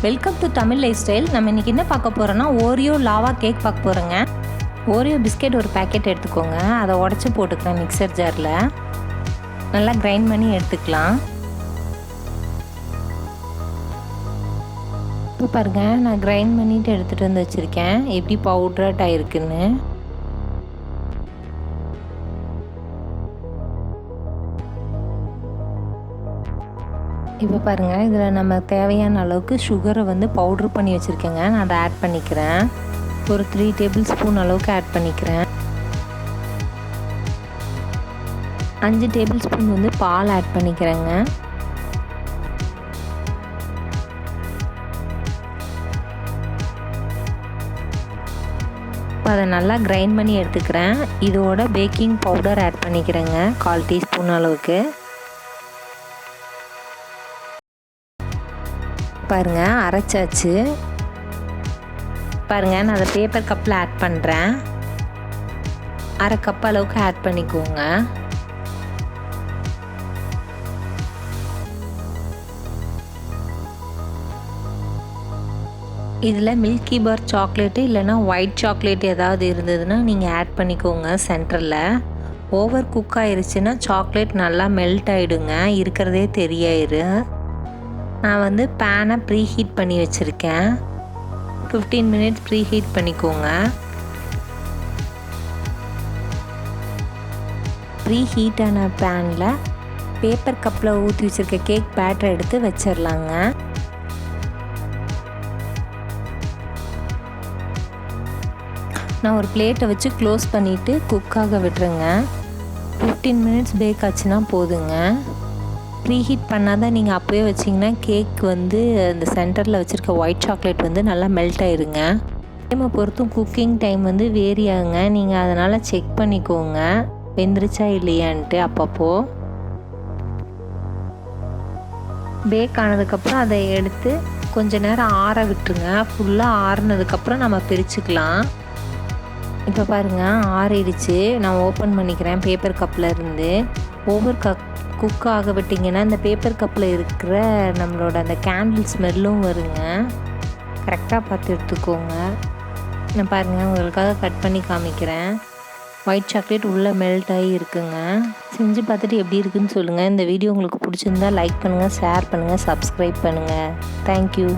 Welcome to Tamil life style. நம்ம இன்றைக்கி என்ன பார்க்க போகிறோன்னா ஓரியோ லாவா கேக் பார்க்க போகிறோங்க. ஓரியோ பிஸ்கெட் ஒரு பேக்கெட் எடுத்துக்கோங்க. அதை உடச்சி போட்டுக்கலாம் மிக்சர் ஜாரில். நல்லா கிரைண்ட் பண்ணி எடுத்துக்கலாம். இப்போ பாருங்கள், நான் கிரைண்ட் பண்ணிவிட்டு எடுத்துகிட்டு வந்து வச்சுருக்கேன். எப்படி பவுட்ராக இருக்குன்னு. இப்போ பாருங்கள், இதில் நம்ம தேவையான அளவுக்கு சுகரை பவுட்ரு பண்ணி வச்சுருக்கேங்க. நான் அதை ஆட் பண்ணிக்கிறேன். ஒரு 3 டேபிள் ஸ்பூன் அளவுக்கு ஆட் பண்ணிக்கிறேன். 5 டேபிள் ஸ்பூன் பால் ஆட் பண்ணிக்கிறேங்க. இப்போ அதை நல்லா கிரைண்ட் பண்ணி எடுத்துக்கிறேன். இதோட பேக்கிங் பவுடர் ஆட் பண்ணிக்கிறேங்க, 1/4 டீஸ்பூன் அளவுக்கு. பாருங்கள், அரைச்சாச்சு. பாருங்கள், நான் அதை பேப்பர் கப்பில் ஆட் பண்ணுறேன். 1/2 கப் அளவுக்கு ஆட் பண்ணிக்கோங்க. இதில் மில்கி பார் சாக்லேட்டு இல்லைன்னா ஒயிட் சாக்லேட் ஏதாவது இருந்ததுன்னா நீங்கள் ஆட் பண்ணிக்கோங்க. சென்டரில் ஓவர் குக் ஆயிடுச்சுன்னா சாக்லேட் நல்லா மெல்ட் ஆகிடுங்க, இருக்கிறதே தெரியாயிரு. நான் பேனை ப்ரீ ஹீட் பண்ணி வச்சுருக்கேன். 15 மினிட்ஸ் ப்ரீ ஹீட் பண்ணிக்கோங்க. ப்ரீ ஹீட்டான பேனில் பேப்பர் கப்பில் ஊற்றி வச்சுருக்க கேக் பேட்டரை எடுத்து வச்சிடலாங்க. நான் ஒரு பிளேட்டை வச்சு க்ளோஸ் பண்ணிவிட்டு குக்காக விட்டுருங்க. 15 மினிட்ஸ் பேக் ஆச்சுன்னா போதுங்க. ப்ரீ ஹீட் பண்ணால் தான் நீங்கள் அப்போயே வச்சிங்கன்னா கேக் அந்த சென்டரில் வச்சுருக்க ஒயிட் சாக்லேட் நல்லா மெல்ட் ஆயிருங்க. டைமை பொறுத்தும் குக்கிங் டைம் வேரி ஆகுங்க. நீங்கள் அதனால் செக் பண்ணிக்கோங்க வெந்துருச்சா இல்லையான்ட்டு அப்பப்போ. பேக் ஆனதுக்கப்புறம் அதை எடுத்து கொஞ்ச நேரம் ஆற விட்டுருங்க. ஃபுல்லாக ஆறுனதுக்கப்புறம் நம்ம பிரிச்சுக்கலாம். இப்போ பாருங்கள், ஆறிடுச்சு. நான் ஓப்பன் பண்ணிக்கிறேன் பேப்பர் கப்பில் இருந்து. ஓவர் குக் ஆக விட்டிங்கன்னா இந்த பேப்பர் கப்பில் இருக்கிற நம்மளோட அந்த கேண்டில் ஸ்மெல்லும் வருங்க. கரெக்டாக பார்த்து எடுத்துக்கோங்க. நான் பாருங்கள், உங்களுக்காக கட் பண்ணி காமிக்கிறேன். ஒயிட் சாக்லேட் உள்ளே மெல்ட் ஆகி இருக்குங்க. செஞ்சு பார்த்துட்டு எப்படி இருக்குன்னு சொல்லுங்கள். இந்த வீடியோ உங்களுக்கு பிடிச்சிருந்தா லைக் பண்ணுங்கள், ஷேர் பண்ணுங்கள், சப்ஸ்கிரைப் பண்ணுங்கள். தேங்க்யூ.